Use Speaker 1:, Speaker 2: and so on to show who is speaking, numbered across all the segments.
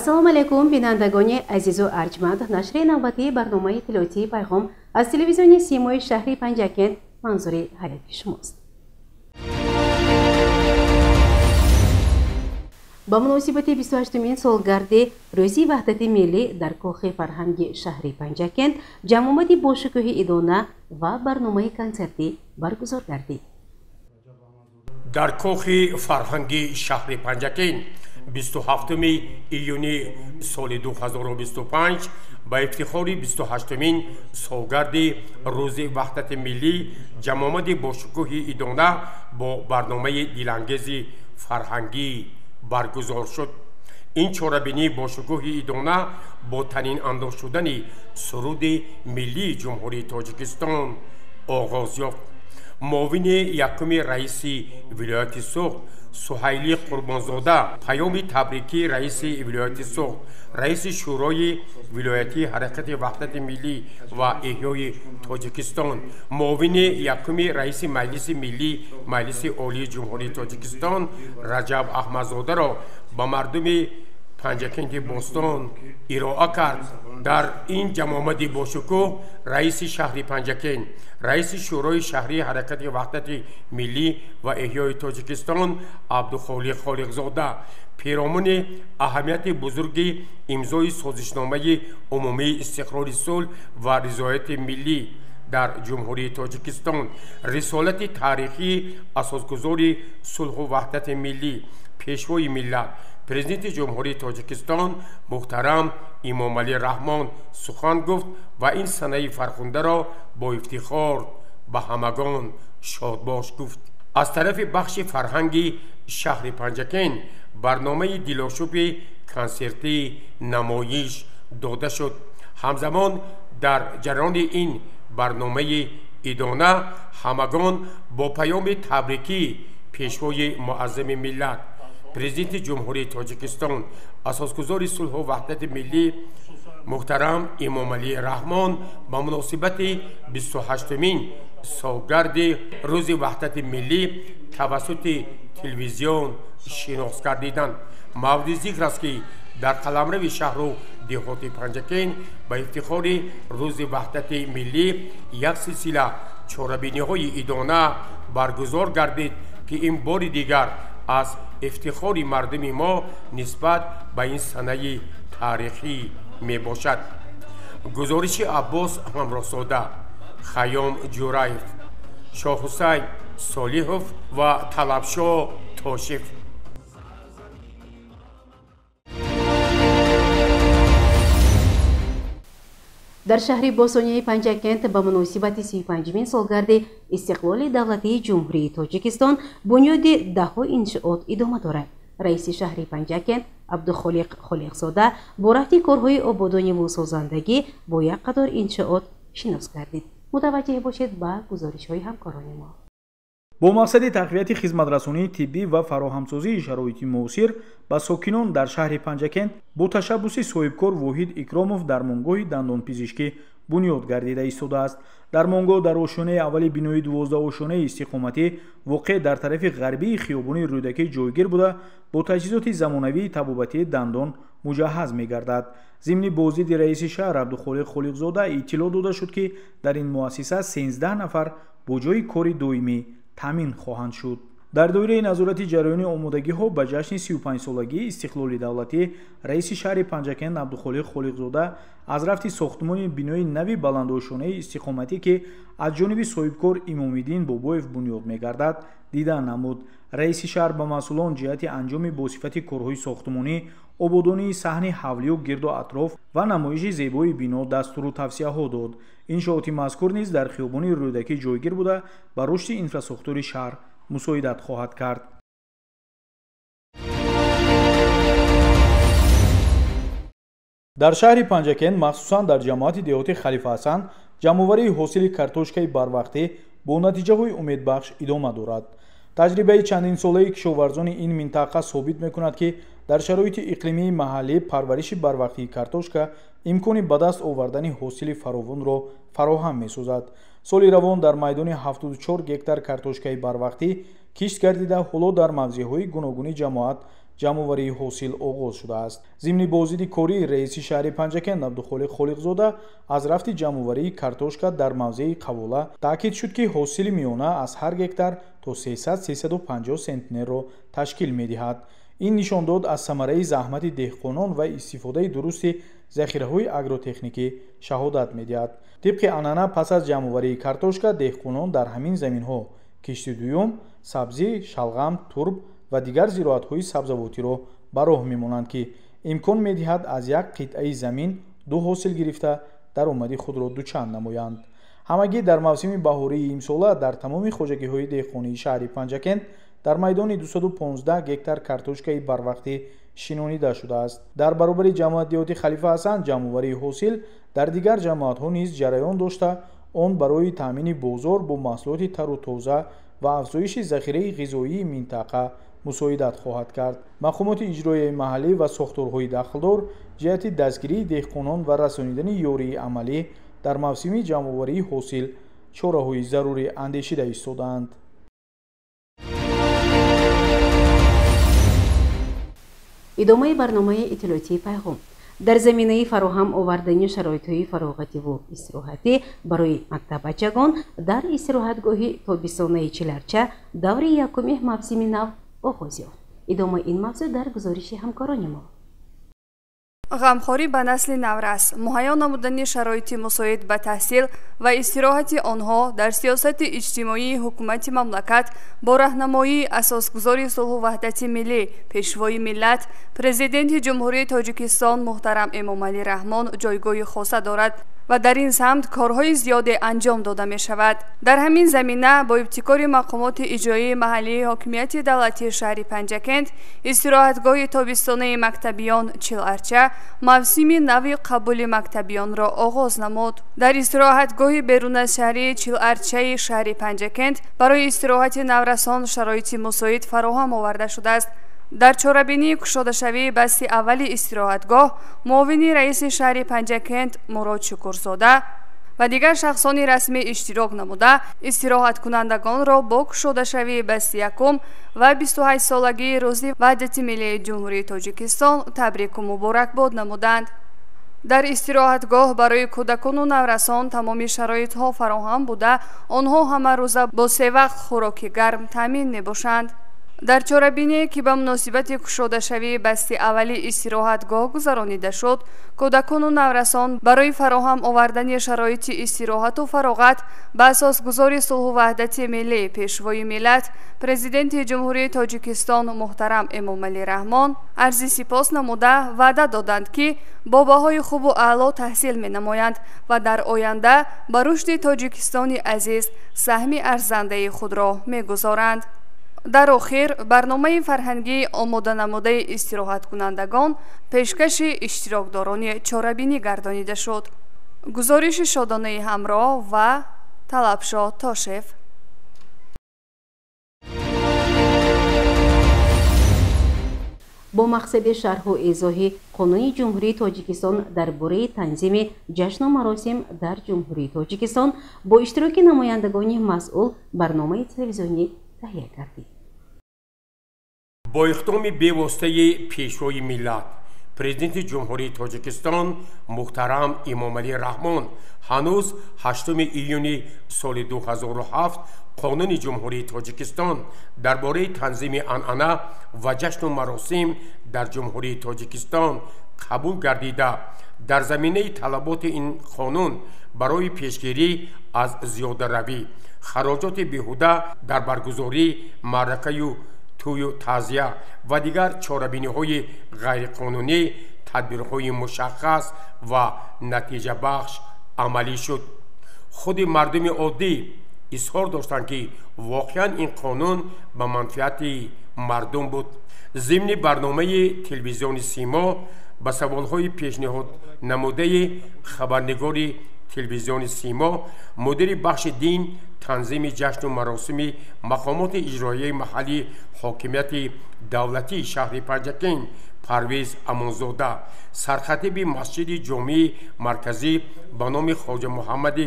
Speaker 1: ассалому алайкум бинандагони азизу арҷманд. Нашри навбатии барномаи иттилоотии пайғом аз телевизиони Симои шаҳри Панҷакент манзури ҳалаки шумост. ба муносибати 28-мин солгарди рӯзи ваҳдати миллӣ дар кӯхи фарҳанги шаҳри Панҷакент ҷамъомади бошукӯҳи идона ва барномаи консертӣ баргузор гардид.
Speaker 2: дар кӯхи фарҳанги шаҳри Панҷакент 27 июни соли 2025 ба ифтихори 28-мин солгарди рӯзи ваҳдати миллӣ ҷамъомади бошукӯҳи идона бо барномаи дилангези фарҳангӣ баргузор шуд. ин чорабинии бошукӯҳи идона бо танин андоз шудани суруди миллии ҷумҳурии Тоҷикистон оғоз ёфт. муовини якуми раиси вилояти Суғд Суҳайли Қурбонзода паёми табрикии раиси вилояти Суғд, раиси шӯрои вилоятии ҳаракати ваҳдати миллӣ ва эҳёи Тоҷикистон, муовини якуми раиси маҷлиси миллӣ маҷлиси олии ҷумҳурии Тоҷикистон Раҷаб Аҳмадзодаро ба мардуми Панҷакенти Бостон ироа кард. дар ин ҷамъомади бошукӯҳ раиси шаҳри Панҷакент, раиси шӯрои шаҳрии ҳаракати ваҳдати миллӣ ва эҳёи Тоҷикистон Абдухолиқ Холиқзода пиромони аҳамияти бузурги имзои созишномаи умумии истиқрори сулҳ ва ризояти миллӣ дар ҷумҳурии Тоҷикистон, рисолати таърихии асосгузори сулҳу ваҳдати миллӣ, пешвои миллат президенти ҷумҳурии Тоҷикистон муҳтарам Имомалӣ Раҳмон сухан гуфт ва ин санаи фархундаро бо ифтихор ба ҳамагон шодбош гуфт. аз тарафи бахши фарҳанги шаҳри Панҷакент барномаи дилошуби консертӣ намоиш дода шуд. ҳамзамон дар ҷараёни ин барномаи идона ҳамагон бо паёми табрикӣ пешвои муаззами миллат президенти ҷумҳурии Тоҷикистон асосгузори сулҳу ваҳдати миллӣ муҳтарам Имомалӣ Раҳмон ба муносибати 28-мин солгарди рӯзи ваҳдати миллӣ тавассути телевизион шинос гардиданд. мавриди зикр аст ки дар қаламрави шаҳру деҳоти Панҷакент ба ифтихори рӯзи ваҳдати миллӣ як силсила чорабиниҳои идона баргузор гардид ки ин бори дигар аз ифтихори мардуми мо нисбат ба ин санаи таърихӣ мебошад. гузориши Аббос Ҳамроҳзода, Хаём Ҷураев, Шоҳҳусайн Солиҳов ва Талабшо Тошиф.
Speaker 1: дар шаҳри босонияи Панҷакент ба муносибати 35-мин солгарди истиқлоли давлатии ҷумҳурии Тоҷикистон бунёди даҳҳо иншоот идома дорад. раиси шаҳри Панҷакент Абдухолиқ Холиқзода бо рафти корҳои ободониву созандагӣ бо як қадор иншоот шинос гардид. мутаваҷҷеҳ бошед ба гузоришҳои ҳамкорони мо.
Speaker 3: бо мақсади тақвияти хизматрасонии тиббӣ ва фароҳамсозии шароити муосир ба сокинон дар шаҳри Панҷакент бо ташаббуси соҳибкор Воҳид Икромов дармонгоҳи дандонпизишкӣ бунёд гардида истодааст. дармонгоҳ дар ошонаи аввали бинои 12 ошонаи истиқоматӣ воқеъ дар тарафи ғарбии хиёбони Рӯдакӣ ҷойгир буда бо таҷҳизоти замонавии табобатии дандон муҷаҳҳаз мегардад. зимни боздиди раиси шаҳр Абдухолиқ Холиқзода иттилоъ дода шуд ки дар ин муассиса 13 нафар бо ҷойи кори доимӣ таъмин хоҳанд шуд. дар доираи назорати ҷараёни омодагиҳо ба ҷашни 35-солагии истиқлоли давлатӣ раиси шаҳри Панҷакент Абдухолиқ Холиқзода аз рафти сохтмони бинои нави баландошонаи истиқоматӣ ки аз ҷониби соҳибкор Имомиддин Бобоев бунёд мегардад дидан намуд. раиси шаҳр ба масъулон ҷиҳати анҷоми босифати корҳои сохтмонӣ, ободонии саҳни ҳавлию гирду атроф ва намоиши зебои бино дастуру тавсияҳо дод. иншооти мазкур низ дар хиёбони Рӯдакӣ ҷойгир буда ба рушди инфраструктури шаҳр мусоидат хоҳад кард. дар шаҳри Панҷакент махсусан дар ҷамоати деҳоти Халифа Ҳасан ҷамъоварии ҳосили картошкаи барвақтӣ бо натиҷаҳои умедбахш идома дорад. таҷрибаи чандинсолаи кишоварзони ин минтақа собит мекунад ки дар шароити иқлимии маҳаллӣ парвариши барвақтии картошка имкони ба даст овардани ҳосили фаровонро фароҳам месозад. соли равон дар майдони 74 гектар картошкаи барвақтӣ кишт гардида ҳоло дар мавзеъҳои гуногуни ҷамоат ҷамъоварии ҳосил оғоз шудааст. зимни бозиди кории раиси шаҳри Панҷакент Абдухолиқ Холиқзода аз рафти ҷамъоварии картошка дар мавзеи қавола таъкид шуд, ки ҳосили миёна аз ҳар гектар то 300-350 сентнерро ташкил медиҳад. ин нишон дод аз самараи заҳмати деҳқонон ва истифодаи дурусти захираҳои агротехникӣ шаҳодат медиҳад. тибқи анъана пас аз ҷамъоварии картошка деҳқонон дар ҳамин заминҳо кишти дуюм, сабзӣ, шалғам, турб ва дигар зироатҳои сабзавотиро ба роҳ мемонанд, ки имкон медиҳад аз як қитъаи замин ду ҳосил гирифта даромади худро дучанд намоянд. ҳамагӣ дар мавсими баҳории имсола дар тамоми хоҷагиҳои деҳқонии шаҳри Панҷакент дар майдони 215 гектар картошкаи барвақтӣ шинонида шудааст. дар баробари ҷамъиятдиҳоти Халифа Ҳасан ҷамъоварии ҳосил дар дигар ҷамъиятҳо низ ҷараён дошта, он барои таъмини бозор бо маҳсулоти тару тоза ва афзоиши захираи ғизоии минтақа мусоидат хоҳад кард. мақомоти иҷроияи маҳаллӣ ва сохторҳои дахлдор ҷиҳати дастгирии деҳқонон ва расонидани ёрии амалӣ дар мавсими ҷамъоварии ҳосил чораҳои зарурӣ андешида истодаанд.
Speaker 1: идомаи барномаи иттилоотии пайғом дар заминаи фароҳам овардани шароитҳои фароғативу истироҳатӣ барои мактабачагон дар истироҳатгоҳи тобистонаи Чиларча даври якуми мавсими нав оғоз ёфт. идомаи ин мавзӯъ дар гузориши ҳамкорони мо.
Speaker 4: ғамхорӣ ба насли наврас, муҳайё намудани шароити мусоид ба таҳсил ва истироҳати онҳо дар сиёсати иҷтимоии ҳукумати мамлакат бо раҳнамоии асосгузори сулҳу ваҳдати миллӣ, пешвои миллат, президенти ҷумҳурии Тоҷикистон муҳтарам Эмомалӣ Раҳмон ҷойгоҳи хоса дорад ва дар ин самт корҳои зиёде анҷом дода мешавад. дар ҳамин замина бо ибтикори мақомоти иҷроии маҳаллии ҳокимияти давлатии шаҳри Панҷакент истироҳатгоҳи тобистонаи мактабиён Чиларча мавсими нави қабули мактабиёнро оғоз намуд. дар истироҳатгоҳи берун аз шаҳрии Чиларчаи шаҳри Панҷакент барои истироҳати наврасон шароити мусоид фароҳам оварда шудааст. дар чорабинии кушодашавии басти аввали истироҳатгоҳ муовини раиси шаҳри Панҷакент Мурод Шукурзода ва дигар шахсони расмӣ иштирок намуда истироҳаткунандагонро бо кушодашавии басти якум ва 28-солагии рӯзи ваҳдати миллии ҷумҳурии Тоҷикистон табрику муборакбод намуданд. дар истироҳатгоҳ барои кӯдакону наврасон тамоми шароитҳо фароҳам буда онҳо ҳамарӯза бо 3 вақт хӯроки гарм таъмин мебошанд. дар чорабиние ки ба муносибати кушодашавии басти аввали истироҳатгоҳ гузаронида шуд, кӯдакону наврасон барои фароҳам овардани шароити истироҳату фароғат ба асосгузори сулҳу ваҳдати миллӣ, пешвои миллат, президенти ҷумҳурии Тоҷикистон муҳтарам Эмомалӣ Раҳмон арзи сипос намуда ваъда доданд, ки бо баҳои хубу аъло таҳсил менамоянд ва дар оянда ба рушди Тоҷикистони азиз саҳми арзандаи худро мегузоранд. дар охир барномаи фарҳангии омода намудаи истироҳаткунандагон пешкаши иштирокдорони чорабинӣ гардонида шуд. гузориши шодонаи ҳамроҳ ва Талабшод Тошев.
Speaker 1: бо мақсади шарҳу изоҳи қонуни ҷумҳурии Тоҷикистон дар бораи танзими ҷашну маросим дар ҷумҳурии Тоҷикистон бо иштироки намояндагони масъул барномаи телевизионӣ таҳия кардид.
Speaker 2: бо иқдоми бевоситаи пешвои миллат президенти ҷумҳурии Тоҷикистон муҳтарам Эмомалӣ Раҳмон ҳанӯз 8 июни соли 2007 қонуни ҷумҳурии Тоҷикистон дар бораи танзими анъана ва ҷашну маросим дар ҷумҳурии Тоҷикистон қабул гардида дар заминаи талаботи ин қонун барои пешгирӣ аз зиёдаравӣ хароҷоти беҳуда дар баргузории маъракаю тӯю таъзия ва дигар чорабиниҳои ғайриқонунӣ тадбирҳои мушаххас ва натиҷабахш амалӣ шуд. худи мардуми оддӣ изҳор доштанд, ки воқеан ин қонун ба манфиати мардум буд. зимни барномаи телевизиони Симо ба саволҳои пешниҳод намудаи хабарнигори تلویزیون سیما، مدیر بخش دین تنظیم جشن و مراسم مقامات اجرایی محلی حاکمیت دولتی شهر پنجکین پرویز امانزاده، سرخطیب مسجد جامع مرکزی به نام خواجه محمد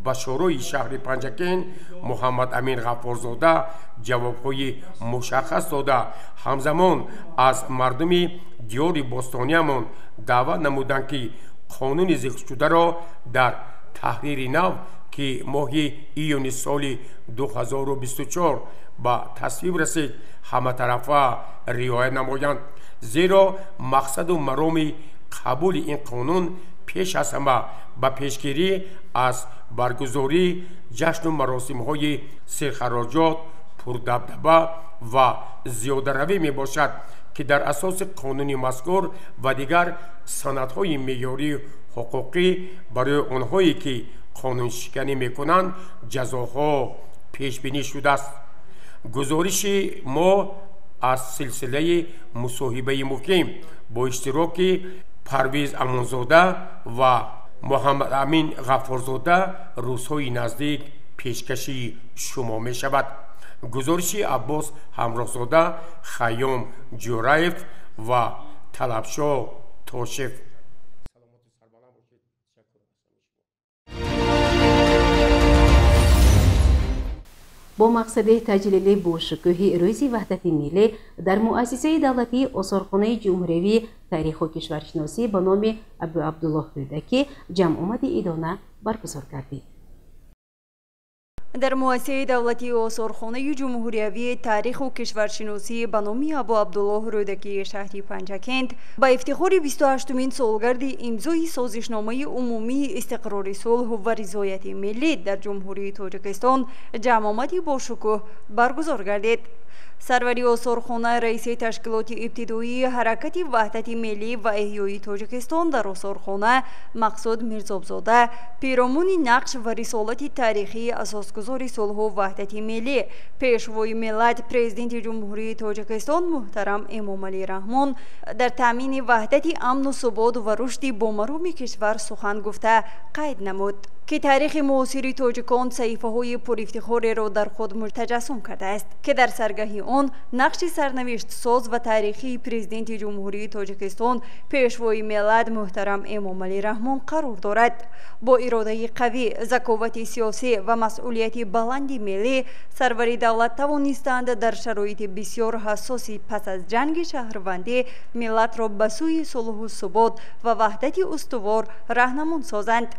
Speaker 2: بشاروی شهر پنجکین محمد امین غفارزاده جوابهای مشخص داده، همزمان از مردم دیار بوستانیمان دعوت نمودند که قانون ذکر شده را در تحریر نو که ماه ایون سال 2024 به تصویب رسید همه طرفه رعایت نمایند، زیرا مقصد و مرام قبول این قانون پیش از همه به پیشگیری از برگزاری جشن و مراسم های سرخراجات پردبدبه و زیاده روی می باشد که در اساس قانون مذکور و دیگر سندهای معیاری حقوقی برای آنهایی که قانون شکنی می کنند جزاها پیش بینی شده است. گزارش ما از سلسله مصاحبه مقیم با اشتراک پرویز امانزاده و محمد امین غفارزاده روزهای نزدیک پیشکشی شما می شود. گزارش عباس همراهزاده، خیام جورایف و طلبشاه توشف.
Speaker 1: با مقصد تجلیل بوشکوه روز وحدت ملی در مؤسسه دولتی آثارخانه جمهوری تاریخ و کشورشناسی به نام ابو عبدالله رودکی جمع آمد ایدانه برگزار کردید.
Speaker 4: در مؤسسه دولتی آثارخانه جمهوری تاریخ و کشورشناسی به نام ابو عبدالله رودکی شهر پنجکین با افتخار 28مین سالگرد امضای سازشنامه عمومی استقرار صلح و رضایت ملی در جمهوری تاجیکستان جمع آمدی با شکوه برگزار گردید. سروری آثارخانه رئیس تشکیلات ابتدایی حرکت وحدت ملی و احیای تاجیکستان در آثارخانه مقصود میرزابزاده پیرامون نقش و رسالت تاریخی اساسگذار صلح و وحدت ملی پیشوای ملت پرزیدنت جمهوری تاجیکستان محترم امام علی رحمان در تامین وحدت امن و ثبات و رشد بامرام کشور سخن گفته قید نمود که تاریخ معاصر تاجیکان صحیفه های پرافتخار را در خود متجسم کرده است که در سرگاهی آن نقش سرنوشت ساز و تاریخی پرزیدنت جمهوری تاجیکستان پیشوای ملت محترم امام علی رحمان قرار دارد. با اراده قوی، ذکاوت سیاسی و مسئولیت بلند ملی سرور دولت توانستند در شرایط بسیار حساس پس از جنگ شهروندی ملت را به سوی صلح و ثبات و وحدت استوار راهنمون سازند.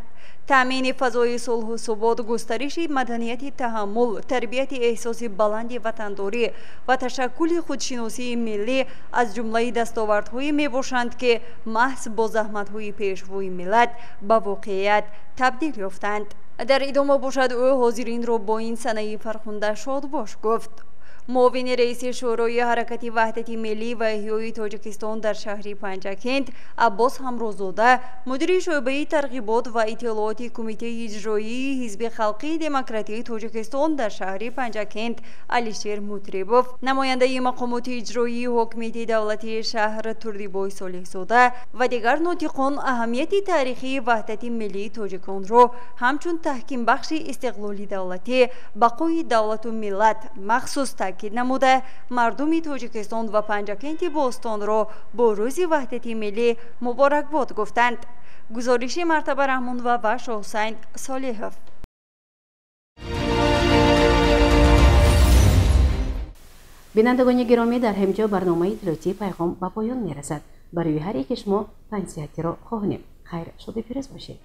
Speaker 4: تامین فضای صلح و ثبات، گسترش مدنیت تحمل، تربیت احساس بلند وطنداری و تشکل خودشناسی ملی از جمله دستاوردهایی می باشند که محض با زحمت‌های پیشوای ملت به واقعیت تبدیل یافتند. در ادامه باشد او حاضرین را با این صحنه فرخنده شاد باش گفت. معاون رئیس شورای حرکت وحدت ملی و احیای تاجیکستان در شهر پنجکین عباس همراهزاده، مدیر شعبه ترغیبات و اطلاعات کمیته اجرایی حزب خلقی دموکراتی تاجیکستان در شهر پنجکین علیشیر مطربوف، نماینده مقامات اجرایی حکومت دولتی شهر تردیبای صالحزاده و دیگر ناطقان اهمیت تاریخی وحدت ملی تاجیکان را همچون تحکیم بخش استقلالی دولتی، بقای دولت و ملت مخصوص تاکید نموده مردم تاجیکستان و پنجکین بوستان را با روز وحدت ملی مبارکباد گفتند. گزارش مرتبه رحمان و حسین صالحов.
Speaker 1: بینندگان گرامی، در همینجا برنامه اطلاعاتی پیغام به پایان میرسد. برای هر یک شما تنصیحاتی را خواهیم. خیر شد پیروز باشید.